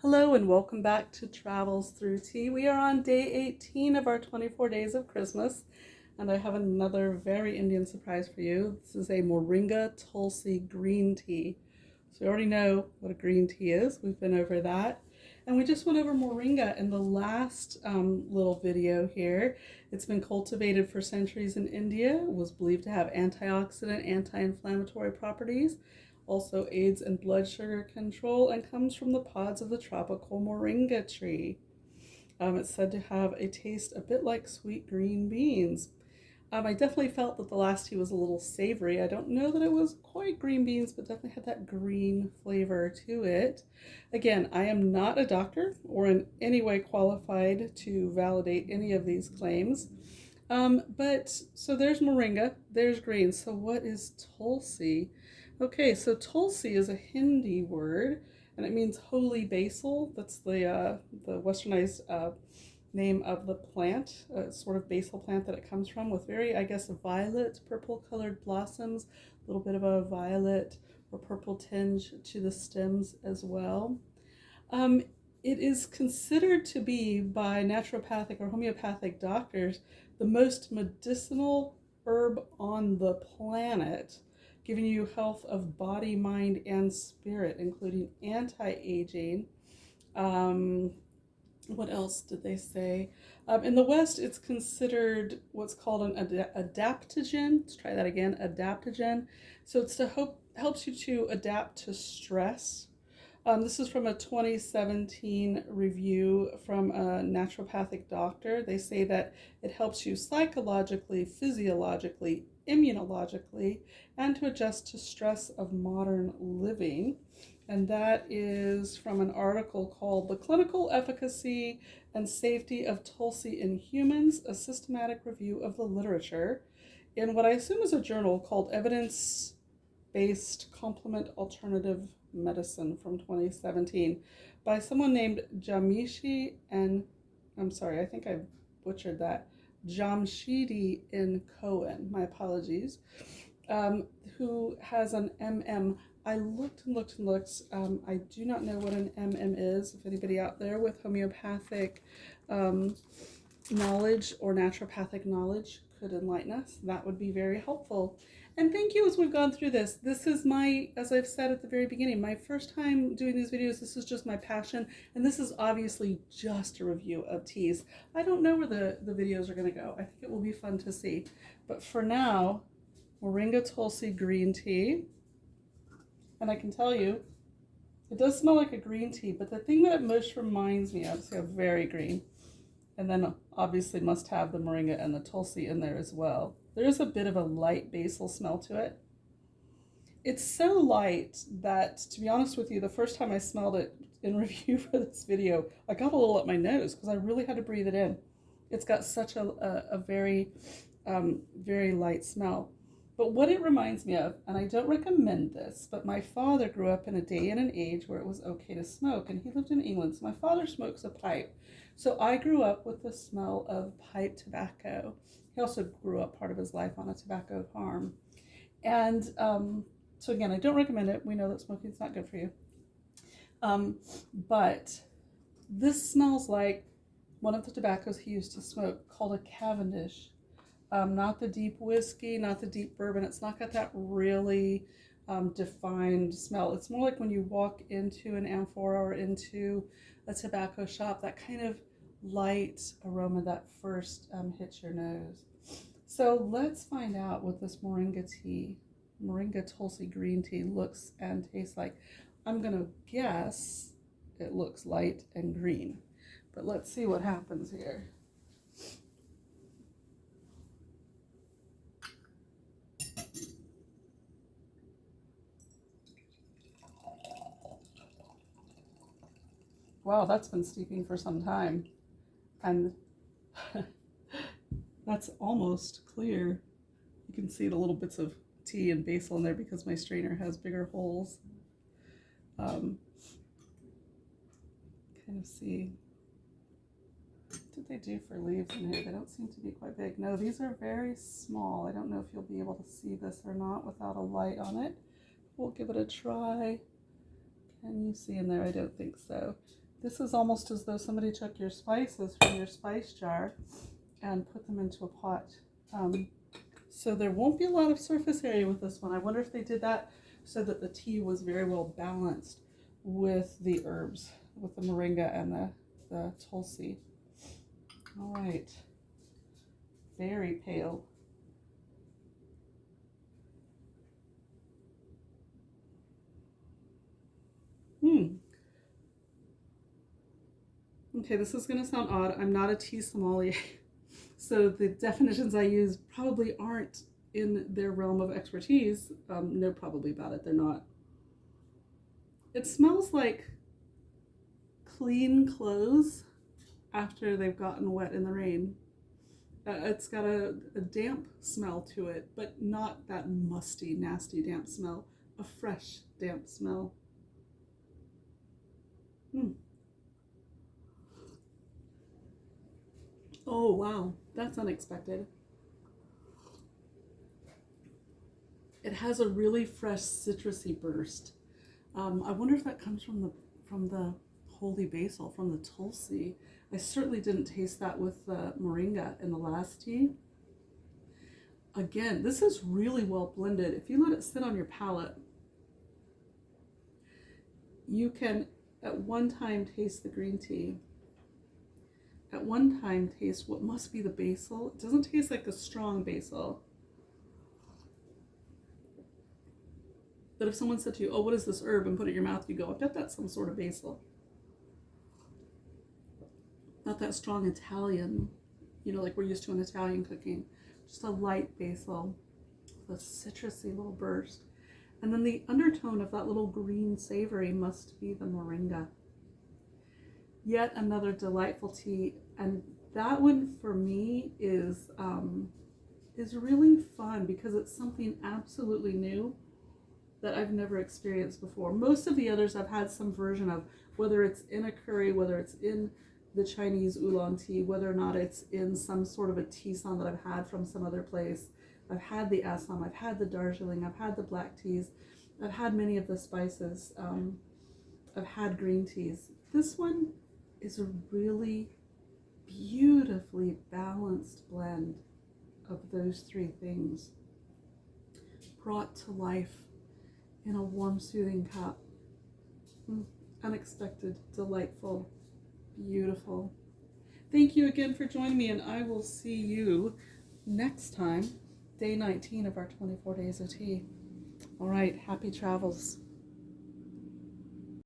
Hello and welcome back to Travels Through Tea. We are on day 18 of our 24 days of Christmas, and I have another very Indian surprise for you. This is a Moringa Tulsi green tea. So you already know what a green tea is. We've been over that. And we just went over Moringa in the last little video here. It's been cultivated for centuries in India. It was believed to have antioxidant, anti-inflammatory properties, also aids in blood sugar control, and comes from the pods of the tropical moringa tree. It's said to have a taste a bit like sweet green beans. I definitely felt that the last tea was a little savory. I don't know that it was quite green beans, but definitely had that green flavor to it. Again, I am not a doctor or in any way qualified to validate any of these claims. So there's moringa, there's green. So what is Tulsi? Okay, so Tulsi is a Hindi word, and it means holy basil. That's the westernized name of the plant, a sort of basil plant that it comes from, with very, I guess, violet, purple-colored blossoms, a little bit of a violet or purple tinge to the stems as well. It is considered to be, by naturopathic or homeopathic doctors, the most medicinal herb on the planet, giving you health of body, mind, and spirit, including anti-aging. What else did they say? In the West, it's considered what's called an adaptogen. Let's try that again, adaptogen. So it's helps you to adapt to stress. This is from a 2017 review from a naturopathic doctor. They say that it helps you psychologically, physiologically, immunologically, and to adjust to stress of modern living. And that is from an article called The Clinical Efficacy and Safety of Tulsi in Humans, a Systematic Review of the Literature, in what I assume is a journal called Evidence-Based Complement Alternative Medicine from 2017 by someone named Jamishi, and I'm sorry, I think I butchered that, Jamshidi N. Cohen, my apologies, who has an MM. I looked and looked and looked. I do not know what an MM is. If anybody out there with homeopathic knowledge or naturopathic knowledge could enlighten us, that would be very helpful. And thank you as we've gone through this. This is my, as I've said at the very beginning, my first time doing these videos. This is just my passion, and this is obviously just a review of teas. I don't know where the videos are going to go. I think it will be fun to see. But for now, Moringa Tulsi green tea. And I can tell you, it does smell like a green tea, but the thing that it most reminds me of, so very green, and then obviously must have the moringa and the tulsi in there as well. There is a bit of a light basil smell to it. It's so light that, to be honest with you, the first time I smelled it in review for this video, I got a little up my nose because I really had to breathe it in. It's got such a very, very light smell. But what it reminds me of, and I don't recommend this, but my father grew up in a day and an age where it was okay to smoke, and he lived in England, so my father smokes a pipe. So I grew up with the smell of pipe tobacco. He also grew up part of his life on a tobacco farm. And so again, I don't recommend it. We know that smoking is not good for you. But this smells like one of the tobaccos he used to smoke, called a Cavendish. Not the deep whiskey, not the deep bourbon. It's not got that really defined smell. It's more like when you walk into an amphora or into a tobacco shop, that kind of light aroma that first hits your nose. So let's find out what this moringa tea, moringa tulsi green tea, looks and tastes like. I'm gonna guess it looks light and green, but let's see what happens here. Wow, that's been steeping for some time. And that's almost clear. You can see the little bits of tea and basil in there because my strainer has bigger holes. Kind of see, what did they do for leaves in here? They don't seem to be quite big. No, these are very small. I don't know if you'll be able to see this or not without a light on it. We'll give it a try. Can you see in there? I don't think so. This is almost as though somebody took your spices from your spice jar and put them into a pot. So there won't be a lot of surface area with this one. I wonder if they did that so that the tea was very well balanced with the herbs, with the moringa and the tulsi. All right, very pale. Okay, this is going to sound odd. I'm not a tea sommelier, so the definitions I use probably aren't in their realm of expertise. No, probably about it. They're not. It smells like clean clothes after they've gotten wet in the rain. It's got a damp smell to it, but not that musty, nasty, damp smell. A fresh, damp smell. Oh, wow. That's unexpected. It has a really fresh, citrusy burst. I wonder if that comes from the holy basil, from the Tulsi. I certainly didn't taste that with the Moringa in the last tea. Again, this is really well blended. If you let it sit on your palate, you can at one time taste the green tea. At one time taste what must be the basil. It doesn't taste like a strong basil. But if someone said to you, oh, what is this herb? And put it in your mouth, you go, I bet that's some sort of basil. Not that strong Italian, like we're used to in Italian cooking. Just a light basil with a citrusy little burst. And then the undertone of that little green savory must be the moringa. Yet another delightful tea. And that one for me is really fun because it's something absolutely new that I've never experienced before. Most of the others I've had some version of, whether it's in a curry, whether it's in the Chinese oolong tea, whether or not it's in some sort of a tisane that I've had from some other place. I've had the Assam, I've had the Darjeeling, I've had the black teas, I've had many of the spices, I've had green teas. This one is a really beautifully balanced blend of those three things brought to life in a warm, soothing cup. Unexpected, delightful, beautiful. Thank you again for joining me, and I will see you next time, day 19 of our 24 days of tea. All right, happy travels.